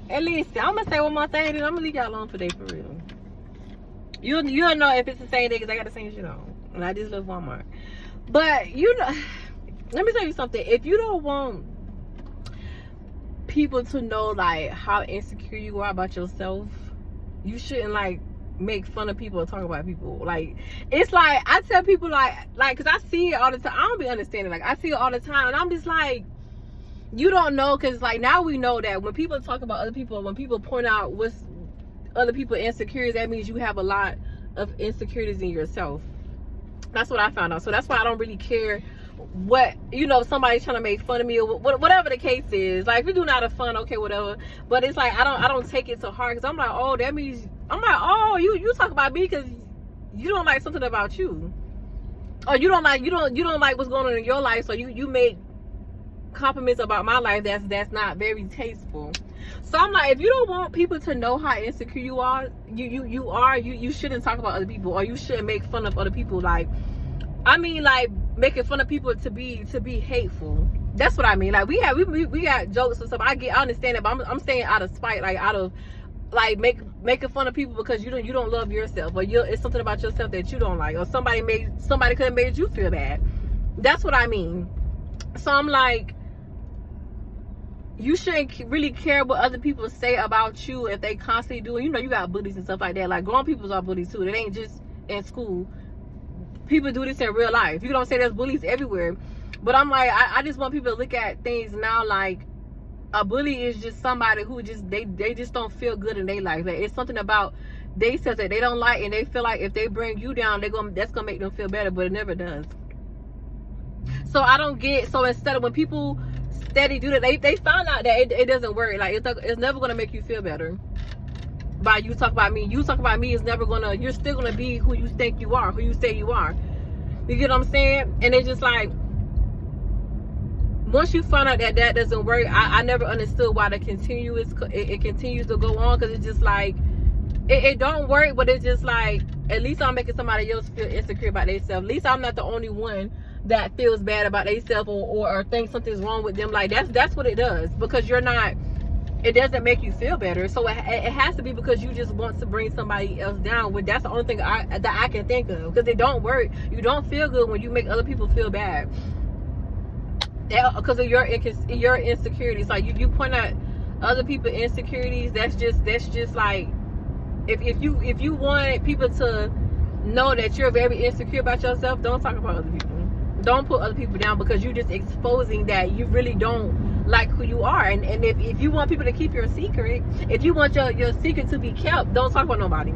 At least I'm gonna say one more thing, and I'm gonna leave y'all alone today for real. You'll know if it's the same day because I got the same shit on, and I just love Walmart. But you know, let me tell you something. If you don't want people to know like how insecure you are about yourself, you shouldn't like make fun of people or talk about people. Like, it's like I tell people like because I see it all the time. I don't be understanding. Like, I see it all the time, and I'm just like, you don't know, because like now we know that when people talk about other people, when people point out what's other people insecurities, that means you have a lot of insecurities in yourself. That's what I found out. So that's why I don't really care what, you know, somebody's trying to make fun of me or whatever the case is. Like, if we do not have fun, okay, whatever. But it's like I don't take it to heart, because I'm like, oh, that means I'm like, oh, you talk about me because you don't like something about you, or you don't like what's going on in your life, so you make compliments about my life that's not very tasteful. So I'm like, if you don't want people to know how insecure you are, you shouldn't talk about other people, or you shouldn't make fun of other people. Like, I mean, like making fun of people to be hateful. That's what I mean. Like, we got jokes and stuff. I understand it, but I'm saying out of spite, like out of like making fun of people because you don't love yourself, or it's something about yourself that you don't like, or somebody could have made you feel bad. That's what I mean. So I'm like, you shouldn't really care what other people say about you if they constantly do it. You know, you got bullies and stuff like that. Like, grown people are bullies too. It ain't just in school. People do this in real life. You don't say there's bullies everywhere. But I'm like, I just want people to look at things now like a bully is just somebody who just they just don't feel good in their life. Like, it's something about they said that they don't like, and they feel like if they bring you down, that's gonna make them feel better, but it never does. So I don't get, so instead of when people steady do that, they found out that it doesn't work. Like, it's never gonna make you feel better by you talk about me. You talk about me is never gonna, you're still gonna be who you think you are, who you say you are. You get what I'm saying? And it's just like, once you find out that doesn't work, I never understood why it continues to go on, because it's just like it don't work. But it's just like, at least I'm making somebody else feel insecure about themselves. At least I'm not the only one that feels bad about themselves or thinks something's wrong with them. Like, that's what it does, because it doesn't make you feel better. So it has to be because you just want to bring somebody else down. That's the only thing that I can think of, because it don't work. You don't feel good when you make other people feel bad because of your insecurities. Like, you point out other people's insecurities. That's just like, if you want people to know that you're very insecure about yourself, don't talk about other people. Don't put other people down, because you're just exposing that you really don't like who you are. And if you want people to keep your secret, if you want your secret to be kept, don't talk about nobody.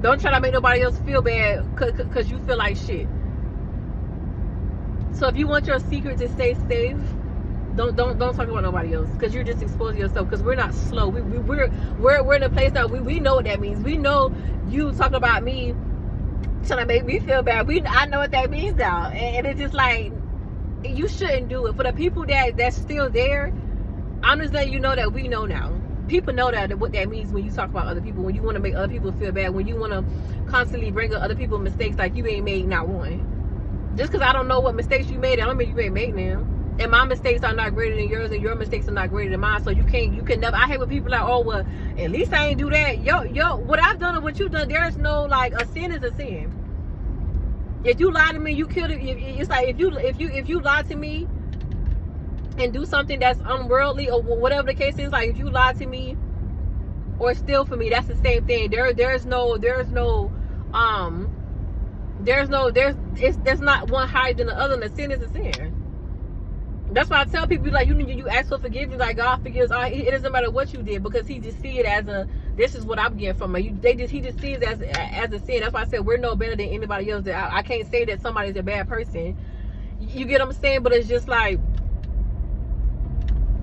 Don't try to make nobody else feel bad because you feel like shit. So if you want your secret to stay safe, don't talk about nobody else, because you're just exposing yourself. Because we're not slow. We're in a place that we know what that means. We know you talking about me trying to make me feel bad. I know what that means now, and it's just like, you shouldn't do it. For the people that's still there, I'm just letting you know that we know now. People know that what that means when you talk about other people, when you want to make other people feel bad, when you want to constantly bring up other people's mistakes like you ain't made not one. Just because I don't know what mistakes you made, I don't mean you ain't made them. And my mistakes are not greater than yours, and your mistakes are not greater than mine. So you can never. I hate when people like, oh well, at least I ain't do that. Yo, what I've done or what you've done, there's no, like, a sin is a sin. If you lie to me, you killed it. It's like, if you lie to me and do something that's unworldly or whatever the case is, like if you lie to me or steal from me, that's the same thing. There's not one higher than the other, and the sin is a sin. That's why I tell people, like, you ask for forgiveness, like God forgives all. It doesn't matter what you did, because He just see it as this is what I'm getting from her. He just sees it as a sin. That's why I said we're no better than anybody else. I can't say that somebody's a bad person. You get what I'm saying? But it's just like,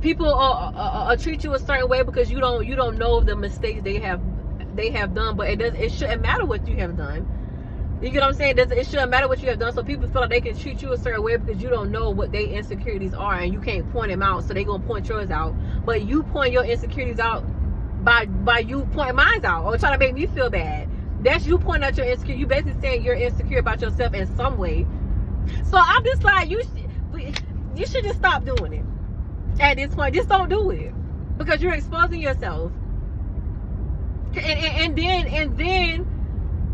people treat you a certain way because you don't know the mistakes they have done. But it shouldn't matter what you have done. You get what I'm saying? It shouldn't matter what you have done. So people feel like they can treat you a certain way because you don't know what their insecurities are, and you can't point them out. So they gonna point yours out. But you point your insecurities out by you pointing mine out, or trying to make me feel bad. That's you pointing out your insecurity. You basically saying you're insecure about yourself in some way. So I'm just like, you should just stop doing it. At this point, just don't do it. because you're exposing yourself. And then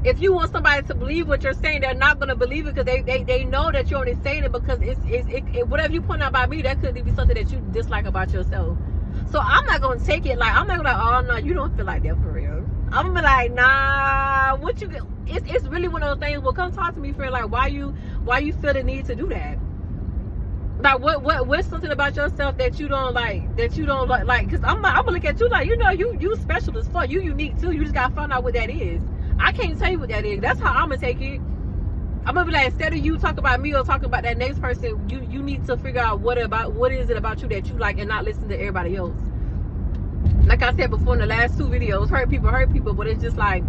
if you want somebody to believe what you're saying, they're not going to believe it, because they know that you're only saying it because it whatever you point out about me, that could be something that you dislike about yourself. So I'm not going to take it like, I'm not going to, oh no, you don't feel like that for real. I'm going to be like, nah, what you, it's really one of those things. Well, come talk to me, friend. Like, why you feel the need to do that? Like, what's something about yourself that you don't like, because I'm gonna look at you like, you know, you special as fuck, you unique too, you just gotta find out what that is. I can't tell you what that is. That's how I'm gonna take it. I'm gonna be like, instead of you talking about me or talking about that next person, you need to figure out what is it about you that you like, and not listen to everybody else. Like I said before in the last 2 videos, hurt people, but it's just like,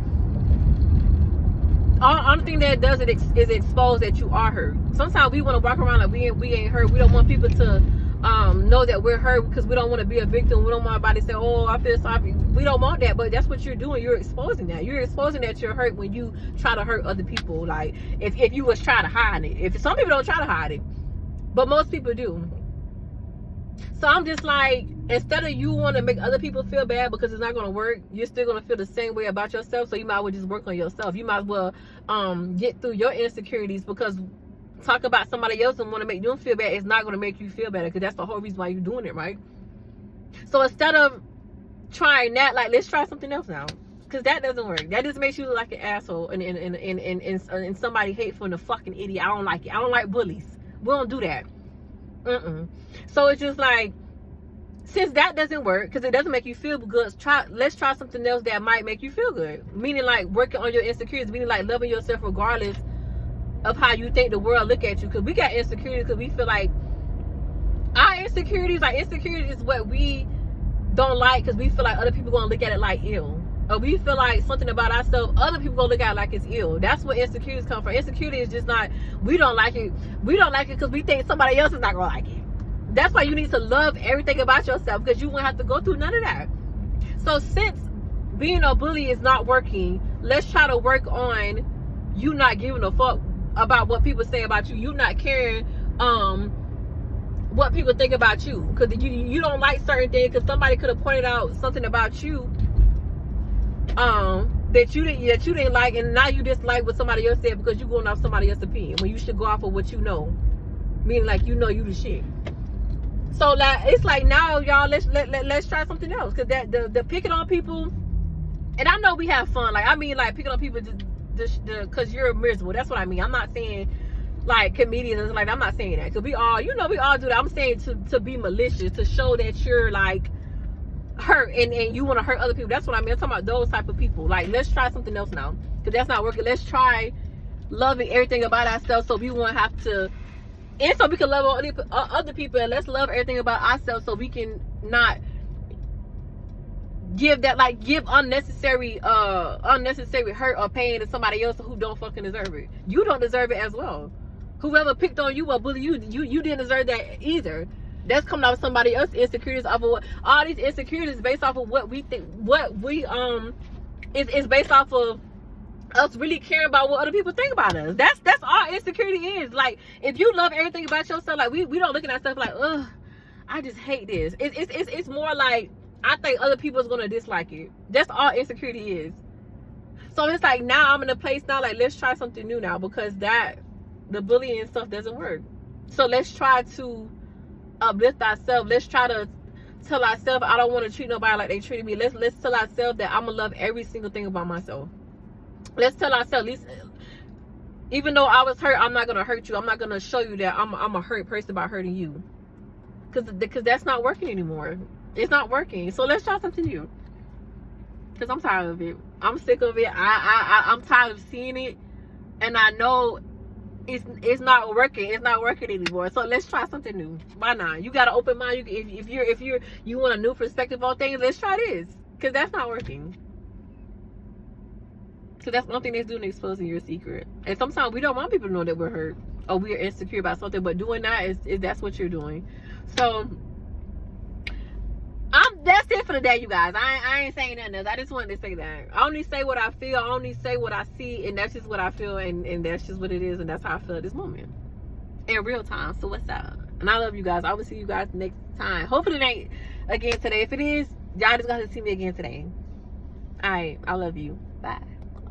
only thing that does it is expose that you are hurt. Sometimes we want to walk around like we ain't hurt. We don't want people to know that we're hurt, because we don't want to be a victim. We don't want anybody to say, oh, I feel sorry. We don't want that, but that's what you're doing. You're exposing that. You're exposing that you're hurt when you try to hurt other people. Like, if you was trying to hide it. If some people don't try to hide it, but most people do. So I'm just like, instead of you want to make other people feel bad because it's not going to work, you're still going to feel the same way about yourself. So you might as well just work on yourself. You might as well get through your insecurities, because talk about somebody else and want to make them feel bad, it's not going to make you feel better, because that's the whole reason why you're doing it, right? So instead of trying that, like, let's try something else now, because that doesn't work. That just makes you look like an asshole and somebody hateful and a fucking idiot. I don't like it. I don't like bullies. We don't do that. So it's just like, since that doesn't work, because it doesn't make you feel good, let's try something else that might make you feel good. Meaning, like, working on your insecurities, meaning like loving yourself regardless of how you think the world look at you. Because we got insecurities because we feel like our insecurities, like, insecurities is what we don't like because we feel like other people gonna look at it like ill, or we feel like something about ourselves, other people gonna look at it like it's ill. That's where insecurities come from. Insecurity is just not, we don't like it because we think somebody else is not gonna like it. That's why you need to love everything about yourself, because you won't have to go through none of that. So since being a bully is not working, let's try to work on you not giving a fuck about what people say about you. You not caring what people think about you, because you don't like certain things because somebody could have pointed out something about you that you didn't like, and now you dislike what somebody else said because you're going off somebody else's opinion when you should go off of what you know, meaning like you the shit. So like, it's like, now y'all, let's try something else, because that the picking on people, and I know we have fun, like, I mean, like, picking on people just because you're miserable. That's what I mean. I'm not saying like comedians, like, I'm not saying that, because we all do that. I'm saying to be malicious, to show that you're like hurt and you want to hurt other people. That's what I mean. I'm talking about those type of people. Like, let's try something else now, because that's not working. Let's try loving everything about ourselves, so we won't have to. And so we can love other people, and let's love everything about ourselves, so we can not give unnecessary hurt or pain to somebody else who don't fucking deserve it. You don't deserve it as well. Whoever picked on you or bullied you didn't deserve that either. That's coming off of somebody else's insecurities, off of all these insecurities based off of what we think, is based off of us really caring about what other people think about us. That's all insecurity is. Like, if you love everything about yourself, like, we don't look at that stuff like, ugh, I just hate this. It's more like, I think other people's gonna dislike it. That's all insecurity is. So it's like, now I'm in a place now, like, let's try something new now, because the bullying stuff doesn't work. So let's try to uplift ourselves. Let's try to tell ourselves, I don't want to treat nobody like they treated me. Let's tell ourselves that I'm gonna love every single thing about myself. Let's tell ourselves, at least, even though I was hurt, I'm not gonna hurt you. I'm not gonna show you that I'm a hurt person by hurting you, because that's not working anymore. It's not working. So let's try something new, because I'm tired of it. I'm sick of it. I'm tired of seeing it, and I know it's not working. It's not working anymore. So let's try something new. Why not? You got an open mind. If you want a new perspective on things, let's try this, because that's not working. So that's one thing that's doing, exposing your secret. And sometimes we don't want people to know that we're hurt or we're insecure about something, but doing that is that's what you're doing. So that's it for the day, you guys. I ain't saying nothing else. I just wanted to say that. I only say what I feel. I only say what I see, and that's just what I feel, and that's just what it is, and that's how I feel at this moment in real time. So what's up? And I love you guys. I will see you guys next time. Hopefully it ain't again today. If it is, y'all just gonna see me again today. All right, I love you. Bye.